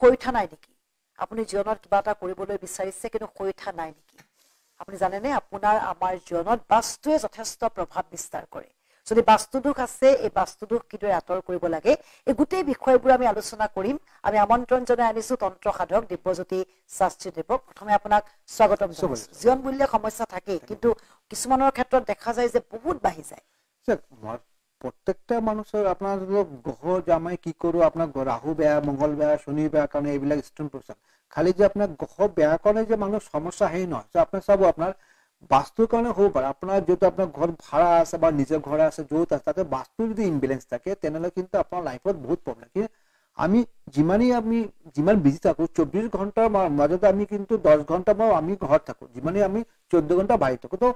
হৈ উঠা নাই নেকি আপুনি জীৱনত কিবা এটা কৰিবলৈ বিচাৰিছে কিন্তু হৈ উঠা নাই নেকি আপুনি জানেনে আপোনাৰ আমাৰ জীৱনত বাস্তুৱে যথেষ্ট প্ৰভাৱ বিস্তাৰ কৰে যদি বাস্তুদোষ আছে এই বাস্তুদোষ কিদৰে আঁতৰ কৰিব লাগে এই গোটেই বিষয়বোৰ আমি আলোচনা কৰিম আমি আমন্ত্ৰণ জনাই আনিছো তন্ত্ৰ সাধক দিব্যজ্যোতি শাস্ত্ৰী দেৱক প্ৰথমে আপোনাক স্বাগতম জনাইছো জীৱন মূল্য সমস্যা থাকে কিন্তু কিছুমানৰ ক্ষেত্ৰত দেখা যায় যে বহুত বাঢ়ি যায় প্ৰত্যেকটা মানুহৰ আপোনাৰ গ্ৰহ জামাই কি কৰো আপোনাৰ ৰাহু বেয়া মংগল বেয়া শনি বেয়া কাৰণে এইবিলাক ষ্ট্ৰং প্ৰচাৰ খালি যে আপোনাৰ গ্ৰহ বেয়া কাৰণে যে মানুহৰ সমস্যা হেই নহয় যে আপুনি চাব আপোনাৰ বাস্তুৰ কাৰণে হ'ব পাৰে আপোনাৰ যেটা আপোনাৰ ঘৰ ভাড়া আছে বা নিজৰ ঘৰ আছে য'ত আছে তাতে বাস্তু যদি ইমবেলেন্স থাকে তেনেহলে কিন্তু আপোনাৰ লাইফত বহুত প্ৰব্লেম কি আমি যিমান বিজি থাকো 24 ঘণ্টাৰ মাজতে আমি কিন্তু 10 ঘণ্টা বা আমি ঘৰত থাকো যিমানে আমি 14 ঘণ্টা বাহিৰ থাকো তো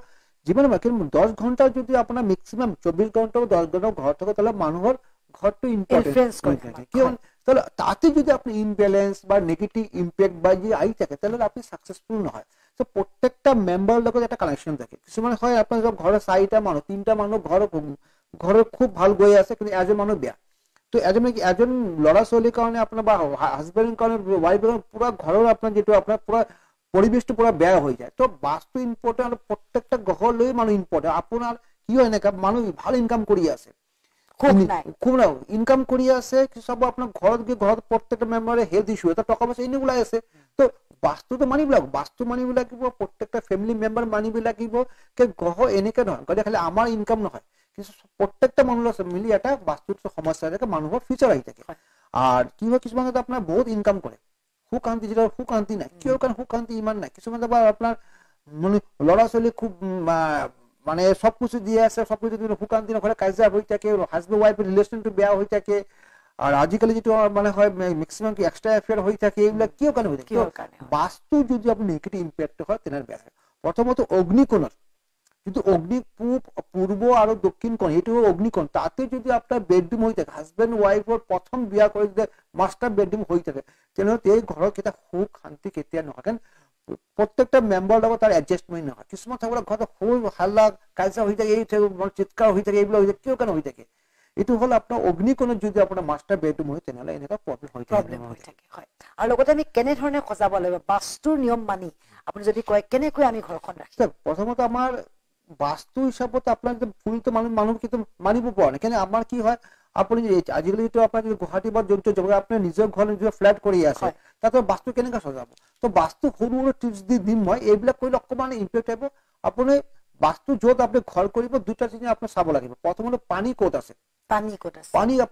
যিমান বাকি 10 ঘণ্টা যদি আপোনাৰ ম্যাক্সিমাম 24 ঘণ্টা 10 ঘণ্টা ঘৰত থাকো তাহলে মানুহৰ ঘৰটো ইম্পৰ্টেন্ট কি তাহলে তাতে যদি আপনি ইমবেলেন্স বা নেগেটিভ ইমপ্যাক্ট বা যে আই থাকে তাহলে আপনি সাকসেসফুল নহয় তো প্রত্যেকটা মেম্বার লগত একটা কানেকশন থাকে কিছুমান হয় আপনার ঘরে 4টা মানুষ 3টা মানুষ ঘরে খুব ভালো গৈ আছে কিন্তু এজন মানুষ বেয়া তো এজন লড়া চলির কারণে আপনার বা হাজবেন্ডের কারণে ওয়াইফের পুরো ঘরের আপনার যেটা আপনার পুরো পরিবেশটা পুরো বেয়া হয়ে যায় তো বাস্তু ইম্পর্টেন্ট প্রত্যেকটা গ্রহ লই মানুষ ইম্পর্টেন্ট আপনার কি হয় না মানুষ ভালো ইনকাম করি আছে খুব না ইনকাম করি আছে সব আপনার ঘর প্রত্যেকটা মেম্বারের হেলথ ইস্যু এটা টাকা পয়সা এনে ওলাই আছে তো বাস্তু তো মানিব লাগিব প্রত্যেকটা ফ্যামিলি মেম্বার মানিব লাগিব কে গ্রহ এনেকে নহয় গলে খালি আমার ইনকাম নহয় কিন্তু প্রত্যেকটা মানুষের মিলি এটা বাস্তুর সমস্যা থাকে মানুষের ফিউচার আহি থাকে আর কি হয় কিছুমান আপনার বহুত ইনকাম করে সুকান্তি যেটা সুকান্তি নাই কিয় কারণ সুকান্তি ইমান নাই কিছুমান আপনার মানে লড়া চলি খুব মানে সবকিছু দিয়ে আছে সবকিছু সুকান্তি নকরে কাজিয়া হয়ে থাকে হাজবেন্ড ওয়াইফ রিলেশনটো বেয়া হয়ে থাকে আর আজিকালি যেটা মানে হয় ম্যাক্সিমাম কি এক্সট্রা অ্যাফেয়ার হয়ে থাকে এগুলা কিয় কারণে হয়ে থাকে বাস্তু যদি আপনি নেগেটিভ ইমপ্যাক্ট হয় তেনার বেয়া হয় প্রথমত অগ্নিকোণর কিন্তু অগ্নি পূর্ব আর দক্ষিণ কোণ এটি অগ্নিকোণ তাতে যদি আপনার বেডরুম হয়ে থাকে হাজবেন্ড ওয়াইফর প্রথম বিয়া করে যদি মাস্টার বেডরুম হয়ে থাকে তেনে এই ঘরের কেটা সুখ শান্তি কেতিয়া নহয় কারণ প্রত্যেকটা মেম্বার লগত তার অ্যাডজাস্টমেন্ট নহয় কিছুমান থাকলে ঘরে খুব হাল্লা কালচা হয়ে থাকে এই চিৎকার হয়ে থাকে এইগুলো হয়ে থাকে কিয় কেন হয়ে থাকে এটো হল আপনার অগ্নিকোণত যদি আপনার মাস্টার বেডরুম হয় তেনেহলে এনেকা প্রবলেম হয়ে থাকে হয় আর লগতে আমি কেনে ধৰণে খজাব লাগিব বাস্তুৰ নিয়ম মানি আপুনি যদি কয় কেনেকৈ আমি ঘৰখন ৰাখিম প্ৰথমত আমাৰ বাস্তু হিসাবত আপনাৰ ফুলতে মানুষ কিন্তু মানিব পাৰে না কেন আমাৰ কি হয় আপনি আজিকালি তো আপনাৰ গুৱাহাটী বা যত জায়গা আপনি নিজেৰ ঘৰ নিজেৰ ফ্ল্যাট কৰে আছে তাতে বাস্তু কেনেকা সজাব তো বাস্তু সৰু সৰু টিপস দি দিম মই এইবিলাক কৰিলে অকমান ইম্প্যাক্ট হ'ব আপুনি বাস্তু যত আপনি ঘৰ কৰিব দুটা জিনিস আপনি চাব লাগিব প্ৰথমত পানী ক'ত আছে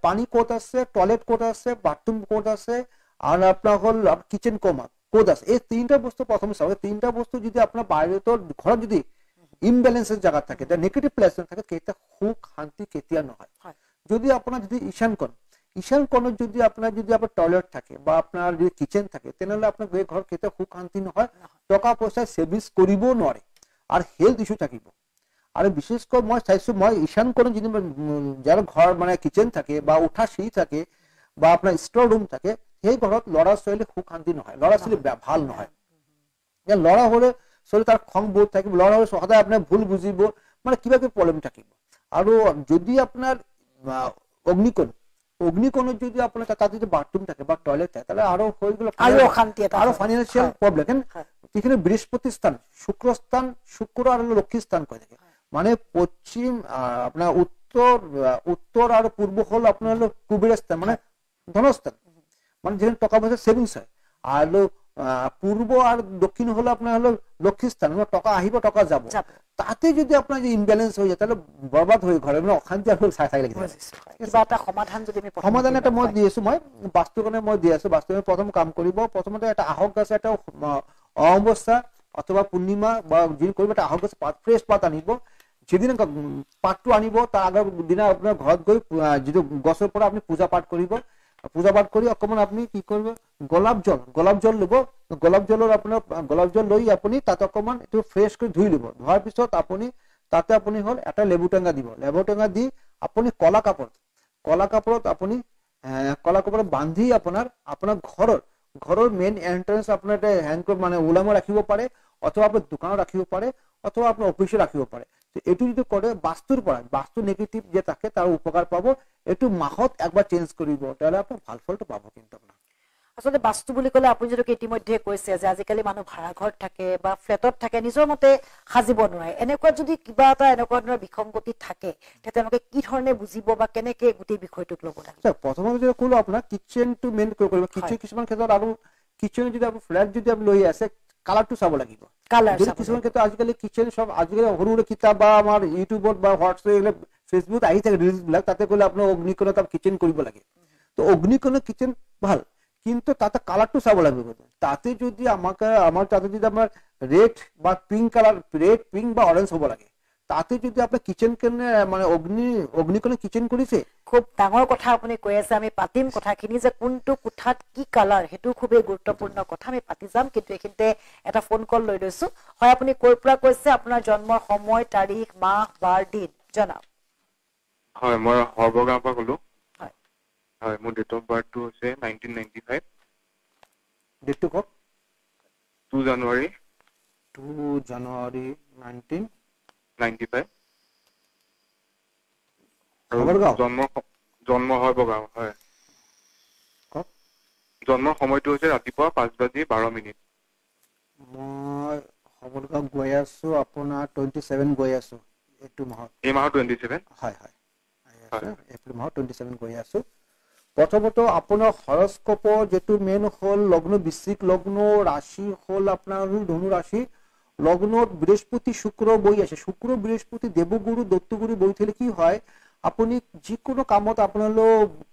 পানী ক'ত আছে টয়লেট ক'ত আছে বাথরুম ক'ত আছে আর আপনার হল কিচেন ক'ত আছে এই তিনটা বস্তু প্রথমে চাব তিনটা বস্তু যদি আপনার বাইরে তো ঘর যদি ইমব্যালেন্সের জায়গা থাকে এটা নেগেটিভ প্লেসমেন্ট থাকে কেটা সুখ শান্তি কেতিয়া নহয় যদি আপনার যদি ঈশান কোণত যদি আপনার টয়লেট থাকে বা আপনার যদি কিচেন থাকে তেনেহলে আপনার ঘর কেতিয়া সুখ শান্তি নহয় টাকা পয়সা সেভিংস কৰিব নোৱাৰে আর হেলথ ইস্যু থাকিব আর বিশেষ করে মই চাইছো মই ঈশান কোণত যদি যার ঘর মানে কিচেন থাকে বা উঠা সিঁড়ি থাকে বা আপনার স্টোর রুম থাকে সেই ঘরত লড়া ছোৱালী সুখ শান্তি নহয় লড়া ছোৱালী ভাল নহয় লড়া হলে শরীর তার খং বোধ থাকিব লড়া হলে সদায় আপনার ভুল বুঝিব মানে কিবা প্রবলেম থাকিব আর যদি আপনার অগ্নিকোণত যদি আপনার তাতে যদি বাথরুম থাকে বা টয়লেট থাকে তাহলে আরো হয়ে গেল আরো ফাইন্যান্সিয়াল প্রবলেম এখানে বৃহস্পতি স্থান শুক্র আর লক্ষ্মী স্থান করে থাকে মানে পশ্চিম আপনার উত্তর আর পূর্ব হল আপনার হলো কুবের স্থান মানে ধনস্থান মানে যেখানে টাকা পয়সা সেভিংস হয় আর পূর্ব আর দক্ষিণ হলো আপনার হলো লক্ষ্মী স্থান মানে টাকা আহিব টাকা যাব তাতে যদি আপনার যে ইমব্যালেন্স হয়ে যায় তাহলে বরবাদ হয়ে ঘরে মানে অশান্তি আর চাই লাগি কিবা এটা সমাধান যদি আমি সমাধান এটা মই দি আছো মই বাস্তু কাৰণে মই দি আছো বাস্তু প্ৰথম কাম কৰিব প্ৰথমতে এটা আহক গাছ এটা অমাৱস্যা অথবা পূৰ্ণিমা বা যিন কৰিব এটা আহক গাছ পাত ফ্ৰেছ পাত আনিব যেদিন পাতটো আনিব তাৰ আগৰ দিনা আপোনাৰ ঘৰত গৈ যিটো গছৰ পৰা আপুনি পূজা পাঠ কৰিব পূজা পাঠ কৰি অকমান আপনি কি করবে গোলাপ জল লব গোলাপ জলের আপনার গোলাপ জল লই আপনি তাতে অকমান একটু ফ্রেশ করে ধুই লব ধোয়ার পিছত আপনি তাতে আপনি হল একটা লেবু টেঙা দিব লেবু টেঙা দি আপনি কলা কাপড়ত আপনি কলা কাপড় বান্ধি আপনার ঘরের মেইন এন্ট্রান্স আপনার হ্যাং মানে ওলামে রাখিব পারে অথবা আপনার দোকানে রাখিব পারে অথবা আপনার অফিসে রাখিব পারে তো এটু যদি করে বাস্তু নেগেটিভ যে থাকে তার উপকার পাবো একটু মাহত একবার চেঞ্জ করিব তাহলে আপনি ভাল ফলটা পাবো কিন্তু আপনার আচলতে বাস্তু বুলি ক'লে আপুনি যেনেকৈ ইতিমধ্যে কৈছে যে আজিকালি মানুহ ভাড়া ঘৰত থাকে বা ফ্লেটত থাকে, নিজৰ মতে সাজিব নোৱাৰে। এনেকুৱা যদি কিবা এটা এনেকুৱা ধৰণৰ বিসংগতি থাকে তেতিয়া তেওঁলোকে কি ধৰণে বুজিব বা কেনেকে গোটেই বিষয়টোক ল'ব লাগে? প্ৰথমতে যদি ক'লো আপোনাৰ কিচেনটো মেইন কৰিব, কিচেন কিছুমান ক্ষেত্ৰত আৰু কিচেন যদি আপুনি ফ্লেট যদি আপুনি লৈ আছে কালাৰটো চাব লাগিব। কিছুমান ক্ষেত্ৰত আজিকালি কিচেন সব আজিকালি সৰু সৰু কিতাপ বা আমাৰ ইউটিউবত বা হোৱাটছএপ ফেচবুকত আহি থাকে ৰিলচ বিলাক, তাতে ক'লে আপোনাৰ অগ্নিকোণত কিচেন কৰিব লাগে। তো অগ্নিকোণত কিচেন ভাল, কিন্তু তাতে কালারটো চাব লাগবে। তাতে যদি আমার তাতে যদি আমার রেড বা পিঙ্ক কালার, রেড পিঙ্ক বা অরেঞ্জ হব লাগে। তাতে যদি আপনার কিচেন কেনে মানে অগ্নিকোণে কিচেন কৰিছে, খুব ডাঙৰ কথা আপুনি কৈ আছে। আমি পাতিম কথাখিনি যে কোনটো কোঠাত কি কালাৰ, সেইটো খুবেই গুৰুত্বপূৰ্ণ কথা, আমি পাতি যাম। কিন্তু এইখিনিতে এটা ফোন কল লৈ লৈছো। হয়, আপুনি ক'ৰ পৰা কৈছে? আপোনাৰ জন্মৰ সময়, তাৰিখ, মাহ, বাৰ, দিন জনাওক। হয়, মই হৰবগাঁৱৰ পৰা ক'লো। হয় হয়, মোৰ ডেট অফ বাৰ্থটো হৈছে 1995। ডেটটো কওক। 2 জানুৱাৰী 1995। আৰু জন্ম হৰবগাঁও। হয়, কওক। জন্মৰ সময়টো হৈছে ৰাতিপুৱা 5:12। মই হৰবগাঁও গৈ আছো আপোনাৰ 27 গৈ আছো এইটো মাহত। এই মাহৰ 27? হয় হয়, এপ্ৰিল মাহত 27 গৈ আছো। প্ৰথমত আপোনাৰ হৰস্কোপৰ যেটো মেইন হল লগ্ন বৃশ্চিক লগ্ন, রাশি হল আপনার ধনু রাশি, লগ্নত বৃহস্পতি শুক্র বই আছে। শুক্র বৃহস্পতি দেবগুরু দত্তগুরু বই থেকে কি হয়, আপনি যিকোনো কামত আপনার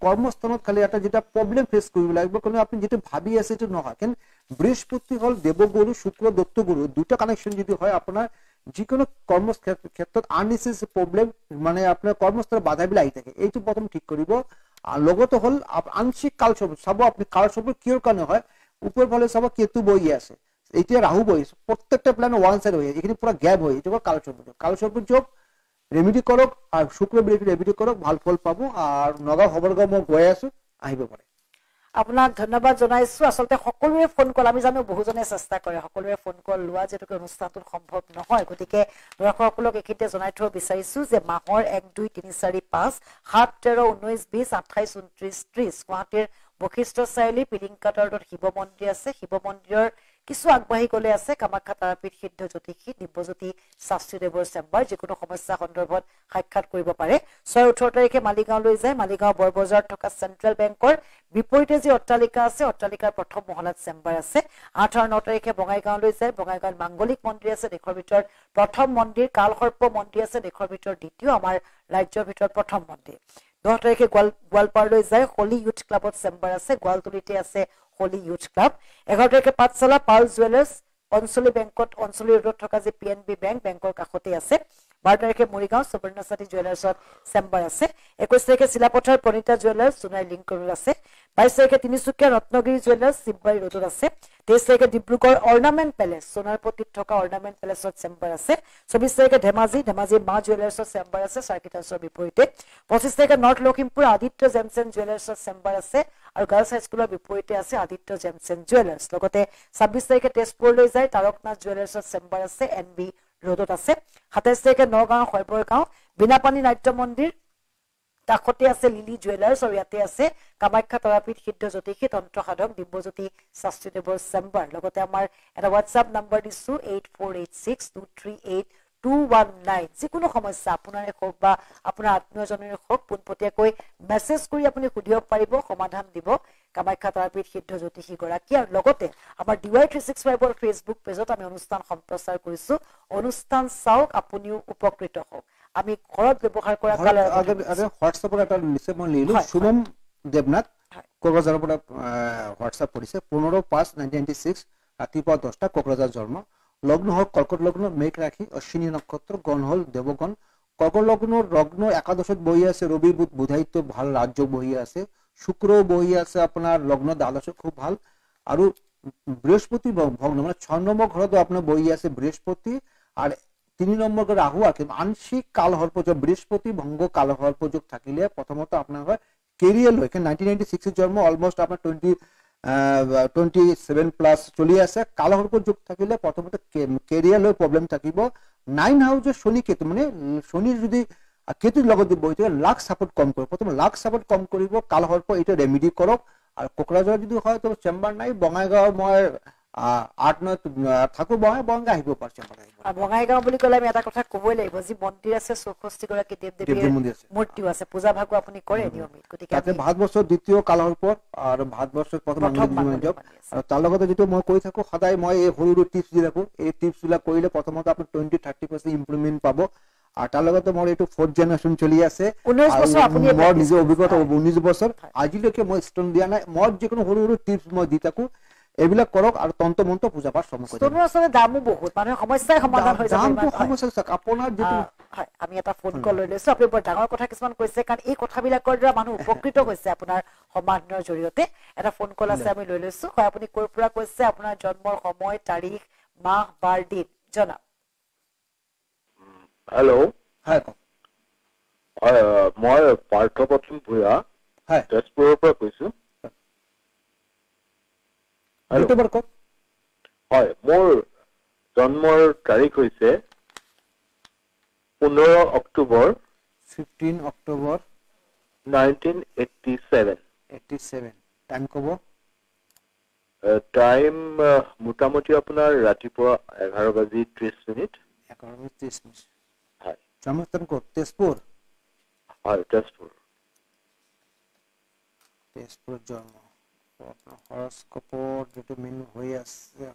কর্মস্থানত খালি একটা যেটা প্রবলেম ফেস কৰিব লাগিব, কারণ আপনি যেটা ভাবি আছে এটা নহয়। কেন বৃহস্পতি হল দেবগুরু, শুক্র দত্তগুরু, দুটা কানেকশন যদি হয় আপনার যিকোনো কৰ্মক্ষেত্ৰত আননেসেসাৰি প্ৰবলেম মানে আপনাৰ কৰ্মস্থলে বাধাবিলাক আহি থাকে। এইটো প্ৰথম ঠিক কৰিব। আৰ লগতে হল আংশিক কালসৰ্প চাব, আপনি কালসৰ্প কিয়ৰ কাৰণে হয়, উপর ফলে চাব কেতু বহি আছে, এতিয়া রাহু বহি আছে, প্রত্যেকটা প্ল্যান ওয়ান সাইড হয়ে এখানে পুরো গ্যাপ হয়ে এটা কালসর্প যোগ। কালসর্প যোগ রেমেডি করক আর শুক্র বৃহস্পতি রেমেডি করক, ভাল ফল পাবো। আর নগাঁও হবৰগাঁও মই গৈ আছো, আহিব পাৰে। আপোনাক ধন্যবাদ জনাইছো। আচলতে সকলোৰে ফোন কল আমি জানো বহুজনে চেষ্টা কৰে, সকলোৰে ফোন কল লোৱা যেহেতু অনুষ্ঠানটোত সম্ভৱ নহয়, গতিকে দৰ্শকসকলক এইখিনিতে জনাই থব বিচাৰিছো যে মাহৰ 1, 2, 3, 4, 5, 7, 13, 19, 20, 28, 29, 30 গুৱাহাটীৰ বশিষ্ঠ চাৰিআলি পিলিংকাটাৰ ৰোডত শিৱ মন্দিৰ আছে। শিৱ মন্দিৰৰ কিছু আগবাঢ়ি গলে আছে কামাখ্যা তাৰাপীঠ সিদ্ধ জ্যোতিষী দিব্যজ্যোতি শাস্ত্ৰীদেৱৰ চেম্বাৰ। যিকোনো সমস্যা সন্দৰ্ভত সাক্ষাৎ কৰিব পাৰে। 6, 18 তাৰিখে মালিগাঁওলৈ যায়। মালিগাঁও বৰবজাৰত থকা চেন্ট্ৰেল বেংকৰ বিপৰীতে যি অট্টালিকা আছে, অট্টালিকাৰ প্ৰথম মহলাত চেম্বাৰ আছে। 8 আৰু 9 তাৰিখে বঙাইগাঁওলৈ যায়। বঙাইগাঁৱত মাংগলিক মন্দিৰ আছে, দেশৰ ভিতৰত প্ৰথম মন্দিৰ। কালসৰ্প মন্দিৰ আছে, দেশৰ ভিতৰত দ্বিতীয়, আমাৰ ৰাজ্যৰ ভিতৰত প্ৰথম মন্দিৰ। 10 তাৰিখে গোৱালপাৰলৈ যায়। হলি ইউথ ক্লাবত চেম্বাৰ আছে। গোৱালতলিতে আছে হলি ইউথ ক্লাব। 11 তাৰিখে পাঠশালা পাল জুৱেলাৰ্ছ অঞ্চলী বেংকত, অঞ্চলী ৰোডত থকা যি PNB বেংক, বেংকৰ কাষতে আছে। 12 তাৰিখে মৰিগাঁও সুবৰ্ণসাথী জুৱেলাৰ্ছত চেম্বাৰ আছে। 21 তাৰিখে Silapathar Pranita jewellers Sonari link road আছে। 22 তাৰিখে তিনিচুকীয়া ৰত্নগিৰি জুৱেলাৰ্ছ শিৱবাৰী ৰোডত আছে। 23 তাৰিখে ডিব্ৰুগড় অৰ্ণামেণ্ট পেলেচ সোণাৰপট্টিত থকা অৰ্ণামেণ্ট পেলেচত চেম্বাৰ আছে। 24 তাৰিখে ধেমাজি মা জুৱেলাৰ্ছত চেম্বাৰ আছে চাৰ্কিট হাউচৰ বিপৰীতে। 25 তাৰিখে নৰ্থ লখিমপুৰ আদিত্য জেমছেন জুৱেলাৰ্ছত চেম্বাৰ আছে আৰু গাৰ্লছ হাইস্কুলৰ বিপৰীতে আছে আদিত্য জেমছেন জুৱেলাৰ্ছ। লগতে 26 তাৰিখে তেজপুৰলৈ যায় তাৰকনাথ জুৱেলাৰ্ছত চেম্বাৰ আছে, NB ৰোডত আছে। 27 তাৰিখে নগাঁও শৈবৰগাঁও বিনাপানী নাট্য মন্দিৰ কাষতে আছে লিলি জুৱেলাৰ্ছ আৰু ইয়াতে আছে কামাখ্যা তাৰাপীঠ সিদ্ধ জ্যোতিষী তন্ত্ৰ সাধক দিব্যজ্যোতি শাস্ত্ৰীদেৱৰ চেম্বাৰ। লগতে আমাৰ এটা হোৱাটছআপ নম্বৰ দিছো 8486238219। যিকোনো সমস্যা আপোনাৰে হওক বা আপোনাৰ আত্মীয়জনৰে হওক পোনপটীয়াকৈ মেছেজ কৰি আপুনি সুধিব পাৰিব, সমাধান দিব কামাখ্যা তাৰাপীঠ সিদ্ধ জ্যোতিষী গৰাকী। আৰু লগতে আমাৰ DY365ৰ ফেচবুক পেজত আমি অনুষ্ঠান সম্প্ৰচাৰ কৰিছো। অনুষ্ঠান চাওক, আপুনিও উপকৃত হওক। আমি ঘৰত ব্যৱহাৰ কৰা হোৱাটছএপৰ এটা নিশ্চয় মই লিলো শুভম দেৱনাথ কোকৰাঝাৰৰ পৰা হোৱাটছএপ কৰিছে। 15/5/1996 ৰাতিপুৱা 10টা কোকৰাঝাৰ জন্ম। লগ্ন হল কৰ্কট লগ্ন, মেঘ ৰাশি, অশ্বিনী নক্ষত্ৰ, গণ হল দেৱগণ। কৰ্কট লগ্ন একাদশত বহি আছে ৰবি বুধ বুধায়িত্ব ভাল ৰাজ্য বহি আছে। শুক্ৰ বহি আছে আপোনাৰ লগ্ন দ্বাদশ খুব ভাল। আৰু বৃহস্পতি ভগ্ন মানে 6 নম্বৰ ঘৰত আপোনাৰ বহি আছে বৃহস্পতি। আৰ 3 নম্বৰ ঘৰ ৰাহু আছে। আংশিক কালসৰ্পযোগ বৃহস্পতি ভঙ্গ কালসৰ্পযোগ থাকিলে প্ৰথমত আপোনাৰ হয় কেৰিয়াৰ লৈ 1996 জন্ম, অলমোস্ট আপোনাৰ 27 প্লাস চলি আছে। কালসৰ্পযোগ থাকিলে প্ৰথমত কেৰিয়াৰ লৈ প্ৰবলেম থাকিব। 9 হাউসে শনি কেতু মানে শনিৰ যদি কেতুৰ লগত বহি থাকে লাক সাপোৰ্ট কম কৰিব। প্ৰথম লাক সাপোৰ্ট কম কৰিব। কালসৰ্প এটা ৰেমেডি কৰক আৰু কোকৰাঝাৰ যদি হয় তো চেম্বাৰ নাই বঙাইগাঁও মই 8-9 থাকো বঙাইগাঁও আহিব পাৰে চেম্বাৰ আহিব আৰু বঙাইগাঁও বুলি ক'লে আমি এটা কথা ক'বই লাগিব যি মন্দিৰ আছে 64 গৰাকী দেৱ দেৱী দেৱীৰ মন্দিৰ আছে মূৰ্তিও আছে পূজা ভাগো আপুনি কৰে নিয়মিত গতিকে তাতে ভাৰতবৰ্ষৰ দ্বিতীয় কালসৰ্প আৰু ভাৰতবৰ্ষৰ প্ৰথম মন্দিৰ আৰু তাৰ লগতে যিটো মই কৈ থাকো সদায় মই এই সৰু টিপছ দি থাকো এই টিপছ বিলাক কৰিলে প্ৰথমতে আপুনি 20-30% ইমপ্ৰুভমেন্ট পাব আৰু তাৰ লগতে মোৰ এইটো 4th জেনাৰেশ্যন চলি আছে 19 বছৰ আপুনি মোৰ নিজৰ অভিজ্ঞতা 19 বছৰ আজিলৈকে মই ষ্টন দিয়া নাই মই যিকোনো সৰু টিপছ মই দি থাকো এইবিলাক কৰক আৰু তন্ত্ৰ মন্ত্ৰ পূজা পাঠ সম কৰি ষ্টনৰ আচলতে দামো বহুত মানুহৰ সমস্যাই সমাধান হৈ যাব দামটো সমস্যা আপোনাৰ যিটো হয় আমি এটা ফোন কল লৈ লৈছো আপুনি বৰ ডাঙৰ কথা কিছুমান কৈছে কাৰণ এই কথাবিলাকৰ দ্বাৰা মানুহ উপকৃত হৈছে আপোনাৰ সমাধানৰ জৰিয়তে এটা ফোন কল আছে আমি লৈ লৈছো হয় আপুনি ক'ৰ পৰা কৈছে আপোনাৰ জন্মৰ সময় তাৰিখ মাহ বাৰ দিন জনাওক হেল্ল' হয় হয় মই পাৰ্থপ্ৰতিম ভূঞা হয় তেজপুৰৰ পৰা কৈছো হয় মোৰ জন্মৰ তাৰিখ হৈছে 15 অক্টোবৰ 15 অক্টোবৰ 1987 টাইম ক'ব টাইম মোটামুটি আপোনাৰ ৰাতিপুৱা 11:30 হয় জন্মস্থান ক'ত তেজপুৰ হয় তেজপুৰ জন্ম হৰস্কোপৰ যেটো মেইন হৈ আছে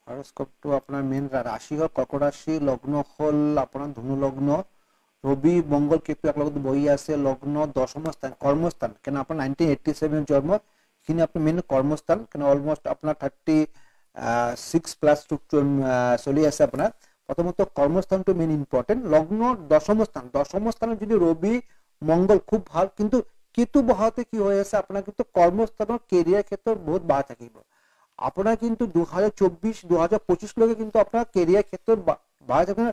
হৰস্কোপটো আপোনাৰ মেইন ৰাশি হ'ল কৰ্কট ৰাশি লগ্ন হ'ল আপোনাৰ ধনু লগ্ন ৰবি মংগল কেতু একলগত বহি আছে লগ্ন দশম স্থান কৰ্মস্থান কেন আপোনাৰ 1987 জন্ম খিনি আপোনাৰ মেইন কৰ্মস্থান কেন অলমোস্ট আপোনাৰ 36 প্লাস চলি আছে আপোনাৰ প্ৰথমত কৰ্মস্থানটো মেইন ইম্পৰ্টেন্ট লগ্ন দশম স্থানত যদি ৰবি মংগল খুব ভাল কিন্তু কেতু বহাতে কি হৈ আছে আপোনাৰ কিন্তু কৰ্মস্থানৰ কেৰিয়াৰ ক্ষেত্ৰত বহুত বাধা থাকিব আপোনাৰ কিন্তু 2024-2025 লৈকে কিন্তু আপোনাৰ কেৰিয়াৰ ক্ষেত্ৰত বাধা থাকিব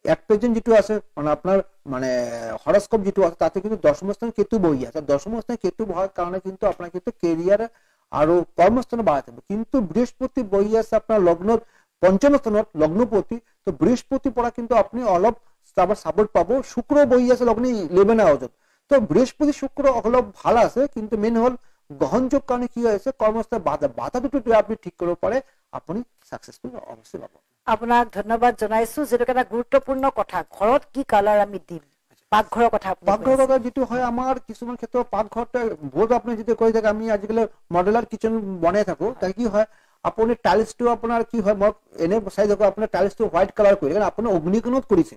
এক প্ৰেজেন্ট যেটো আছে মানে আপোনাৰ মানে হৰস্কোপ যেটো আছে তাতে কিন্তু দশম স্থানত কেতু বহি আছে দশম স্থানত কেতু বহাৰ কাৰণে কিন্তু আপোনাৰ কিন্তু কেৰিয়াৰ আৰু কৰ্মস্থানৰ বাধা থাকিব কিন্তু বৃহস্পতি বহি আছে আপোনাৰ লগ্নত পঞ্চম স্থানত লগ্নপতি তো বৃহস্পতি পৰা কিন্তু আপনি অলপ সাপোর্ট পাবো শুক্র বহি আছে লগ্ন 11 হাউসত তো বৃহস্পতি শুক্র অলপ ভালো আছে কিন্তু মেইন হল গ্রহণযোগ কারণে কি হয়েছে কর্মস্থানে বাধা দুটো আপনি ঠিক করব পারে আপনি সাকসেসফুল অবশ্যই পাবো আপোনাক ধন্যবাদ জনাইছো যেটো এটা গুৰুত্বপূৰ্ণ কথা ঘৰত কি কালাৰ আমি দিম পাকঘৰৰ কথা পাকঘৰৰ কথা যেটো হয় আমাৰ কিছুমান ক্ষেত্ৰত পাকঘৰতে বহুত আপুনি যেটো কৈ থাকে আমি আজিকালি মডেলাৰ কিচেন বনাই থাকো তাই কি হয় আপুনি টাইলছটো আপোনাৰ কি হয় মই এনে চাই দেখো আপোনাৰ টাইলছটো হোৱাইট কালাৰ কৰি কাৰণ আপুনি অগ্নিকোণত কৰিছে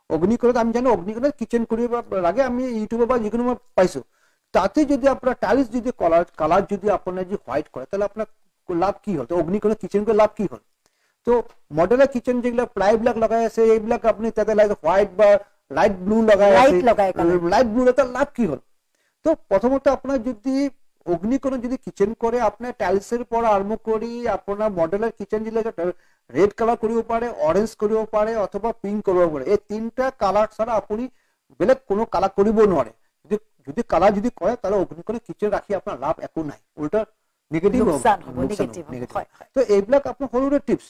অগ্নিকোণত আমি জানো অগ্নিকোণত কিচেন কৰিব লাগে আমি ইউটিউবৰ পৰা যিকোনো মই পাইছো তাতে যদি আপোনাৰ টাইলছ যদি কালাৰ যদি আপোনাৰ যদি হোৱাইট কৰে তাহলে আপোনাৰ লাভ কি হল তো অগ্নিকোণত কিচেন করে লাভ কি হল তো মডেলার কিচেন যেগুলো প্লাই বিলাক লাগাই আছে এইবিলাক আপনি তাতে লাইক হোয়াইট বা লাইট ব্লু লাগাই আছে লাইট ব্লু এটা লাভ কি হল তো প্রথমত আপনার যদি অগ্নিকোণ যদি কিচেন করে আপনার টাইলসের পর আরম্ভ করি আপনার মডেলার কিচেন যেগুলো রেড কালার কৰিব পাৰে অৰেঞ্জ কৰিব পাৰে অথবা পিঙ্ক কৰিব পাৰে এই তিনটা কালাৰ ছাড়া আপনি বেলেগ কোনো কালাৰ কৰিব নোৱাৰে যদি কালাৰ যদি কৰে তাহলে অগ্নিকোণে কিচেন ৰাখি আপনাৰ লাভ একো নাই উল্টা নেগেটিভ হয় তো এইবিলাক আপনাৰ সৰুৰে টিপস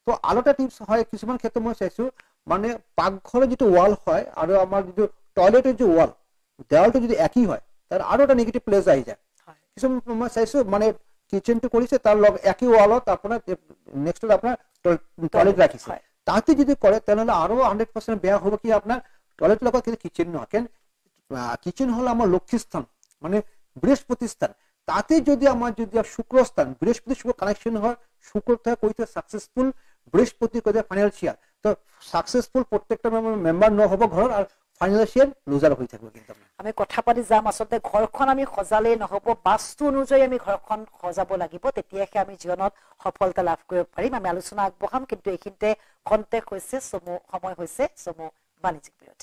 তো আলোটা টিপস হয় কিছুমান ক্ষেত্ৰত মই চাইছো মানে পাকঘৰৰ যেটো ওয়াল হয় আৰু আমাৰ যেটো টয়লেটেৰ যে ওয়াল দেৱালটো যদি একই হয় তার আরো একটা নেগেটিভ প্লেস আহি যায় কিছুমান মই চাইছো মানে কিচেনটো কৰিছে তাৰ লগ একই ওয়ালত আপোনাৰ নেক্সট আপোনাৰ টয়লেট ৰাখিছে তাতে যদি কৰে তেনলে আৰো 100% বেয়া হ'ব কি আপোনাৰ টয়লেট লগত কিন্তু কিচেন নহয় কেন কিচেন হল আমার লক্ষ্মী স্থান মানে বৃহস্পতি স্থান তাতে যদি আমার যদি শুক্র স্থান বৃহস্পতি শুক্র কানেকশন হয় শুক্র থেকে কইতে সাকসেসফুল বৃহস্পতি কইতে ফাইনান্সিয়াল তো সাকসেসফুল প্রত্যেকটা মেম্বার ন হব ঘর আর ফাইনান্সিয়াল লুজার হই থাকবে কিন্তু আমি কথা পাতি যাম আসলে ঘৰখন আমি সজালে নহব বাস্তু অনুযায়ী আমি ঘৰখন সজাব লাগিব তেতিয়াহে আমি জীৱনত সফলতা লাভ কৰিব পাৰিম আমি আলোচনা আগবঢ়াম কিন্তু এইখিনিতে খন্তেক হৈছে সময় হৈছে বাণিজ্যিক বিৰতি